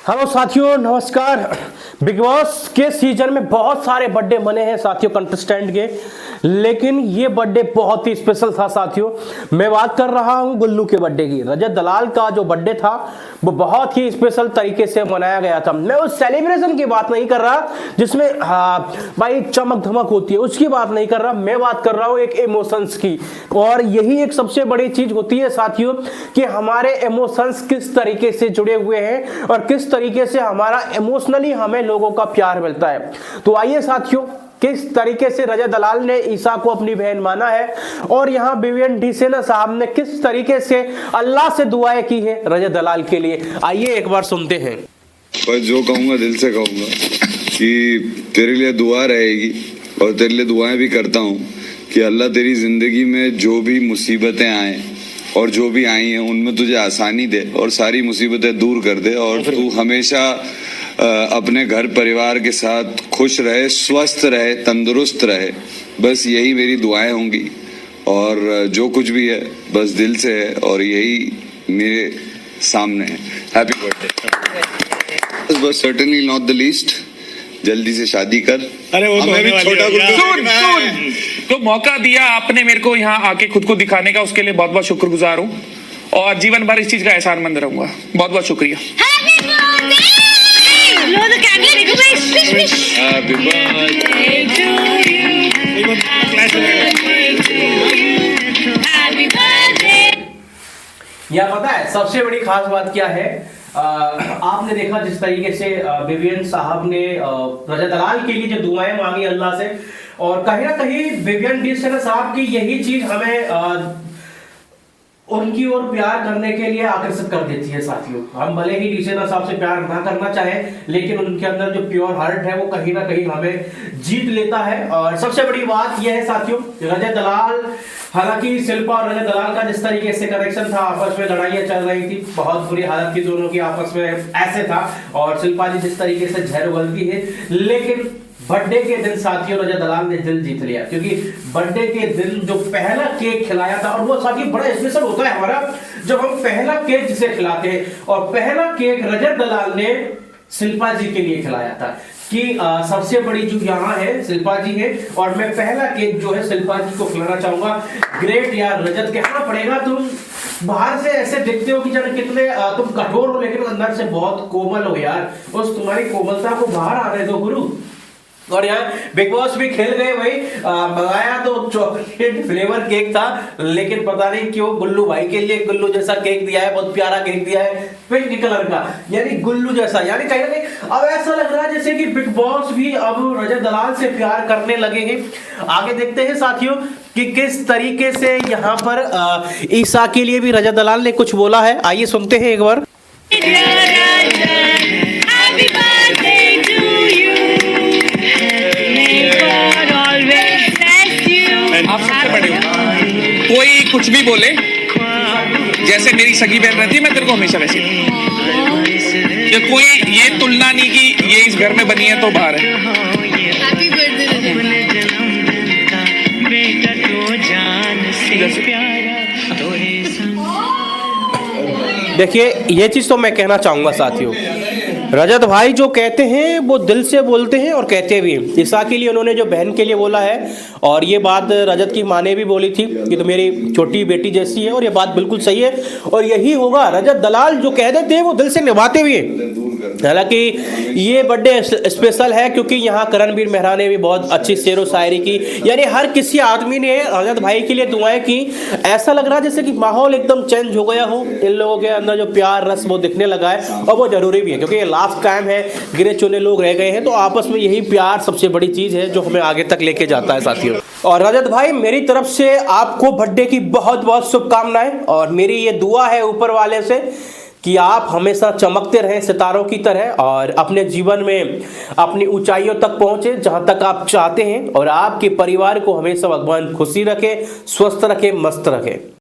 Hello साथियों, नमस्कार। Big boss के सीजन में बहुत सारे बर्थडे मने हैं साथियों कंटेस्टेंट के, लेकिन ये बर्थडे बहुत ही स्पेशल था साथियों। मैं बात कर रहा हूं गुल्लू के बर्थडे की। रजत दलाल का जो बर्थडे था वो बहुत ही स्पेशल तरीके से मनाया गया था। मैं उस सेलिब्रेशन की बात नहीं कर रहा जिसमें भाई चमक धमक होती है, उसकी बात नहीं कर रहा। मैं बात कर रहा हूं एक इमोशंस की, और यही एक सबसे बड़ी चीज होती है साथियों कि हमारे इमोशंस किस तरीके से जुड़े हुए हैं और किस तरीके से हमारा इमोशनली हमें लोगों का प्यार मिलता है। तो आइए साथियों, किस तरीके से रजत दलाल ने ईसा को अपनी बहन माना है और यहाँ विवियन डिसेना साहब ने किस तरीके से अल्लाह से दुआएं की है रजत दलाल के लिए, आइए एक बार सुनते हैं। पर जो कहूंगा दिल से कहूंगा कि तेरे लिए दुआ रहेगी और तेरे लिए दुआएं भी करता हूँ कि अल्लाह तेरी जिंदगी में जो भी मुसीबतें आए और जो भी आई हैं उनमें तुझे आसानी दे और सारी मुसीबतें दूर कर दे और तू हमेशा अपने घर परिवार के साथ खुश रहे, स्वस्थ रहे, तंदुरुस्त रहे। बस यही मेरी दुआएं होंगी और जो कुछ भी है बस दिल से है और यही मेरे सामने है। Happy birthday. बस सर्टेनली नॉट द लीस्ट, जल्दी से शादी कर। अरे वो हमें भी छोटा सुन तो मौका दिया आपने मेरे को यहाँ आके खुद को दिखाने का, उसके लिए बहुत बहुत शुक्रगुजार हूँ और जीवन भर इस चीज का एहसानमंद रहूंगा। बहुत बहुत शुक्रिया। हैप्पी या पता है सबसे बड़ी खास बात क्या है? आपने देखा जिस तरीके से विवियन साहब ने रजत दलाल के लिए जो दुआएं मांगी अल्लाह से, और कहीं ना कहीं विवियन डिसेना साहब की यही चीज हमें उनकी ओर प्यार करने के लिए आकर्षित कर देती है साथियों। हम भले ही डिसेना साहब से प्यार ना करना चाहे, लेकिन उनके अंदर जो प्योर हार्ट है वो कहीं ना कहीं हमें जीत लेता है। और सबसे बड़ी बात यह है साथियों, रजत दलाल, हालांकि शिल्पा और रजत दलाल का जिस तरीके से कनेक्शन था, आपस में लड़ाइयां चल रही थी, बहुत बुरी हालत थी दोनों की आपस में, ऐसे था। और शिल्पा जी जिस तरीके से जहर उगलती है, लेकिन बर्थडे के दिन साथियों रजत दलाल ने दिल जीत लिया, क्योंकि बर्थडे के दिन जो पहला केक खिलाया था, और वो साथियों बड़ा स्पेशल होता है हमारा जब हम पहला केक जिसे खिलाते हैं, और पहला केक रजत दलाल ने शिल्पा जी के लिए खिलाया था कि सबसे बड़ी जो यहाँ है शिल्पा जी है, और मैं पहला केक जो है शिल्पा जी को खिलाना चाहूंगा। ग्रेट यार रजत, कहना पड़ेगा तुम बाहर से ऐसे दिखते हो कि जाने कितने तुम कठोर हो, लेकिन अंदर से बहुत कोमल हो यार। उस तुम्हारी कोमलता को बाहर आने दो गुरु। और यहाँ बिग बॉस भी खेल गए भाई, मंगाया तो चॉकलेट फ्लेवर केक था, लेकिन पता नहीं क्यों गुल्लू भाई के लिए गुल्लू जैसा केक दिया है, बहुत प्यारा केक दिया है पिंक कलर का, यानी गुल्लू जैसा। यानी कहीं ना कहीं अब ऐसा लग रहा है जैसे कि बिग बॉस भी अब रजत दलाल से प्यार करने लगे हैं। आगे देखते हैं साथियों कि किस तरीके से यहाँ पर ईसा के लिए भी रजत दलाल ने कुछ बोला है, आइए सुनते हैं एक बार। आप सबसे बड़े हो, कोई कुछ भी बोले, जैसे मेरी सगी बहन रहती है मैं तेरे को हमेशा वैसे ये कोई ये तुलना नहीं कि ये इस घर में बनी है तो बाहर है। Happy birthday. देखिए ये चीज तो मैं कहना चाहूंगा साथियों, रजत भाई जो कहते हैं वो दिल से बोलते हैं और कहते भी हैं। ईसा के लिए उन्होंने जो बहन के लिए बोला है, और ये बात रजत की माँ ने भी बोली थी कि तो मेरी छोटी बेटी जैसी है, और ये बात बिल्कुल सही है और यही होगा। रजत दलाल जो कह देते हैं वो दिल से निभाते भी हैं। हालांकि ये बर्थडे स्पेशल है क्योंकि यहाँ करणवीर मेहरा ने भी बहुत अच्छी शेरो शायरी की, यानी हर किसी आदमी ने रजत भाई के लिए दुआएं की। ऐसा लग रहा है जैसे कि माहौल एकदम चेंज हो गया हो, इन लोगों के अंदर जो प्यार रस वो दिखने लगा है, और वो जरूरी भी है क्योंकि ये लास्ट टाइम है, गिने चुने लोग रह गए हैं, तो आपस में यही प्यार सबसे बड़ी चीज है जो हमें आगे तक लेके जाता है साथियों। और रजत भाई मेरी तरफ से आपको बर्थडे की बहुत बहुत शुभकामनाएं, और मेरी ये दुआ है ऊपर वाले से कि आप हमेशा चमकते रहें सितारों की तरह, और अपने जीवन में अपनी ऊंचाइयों तक पहुंचे जहां तक आप चाहते हैं, और आपके परिवार को हमेशा भगवान खुशी रखे, स्वस्थ रखे, मस्त रखे।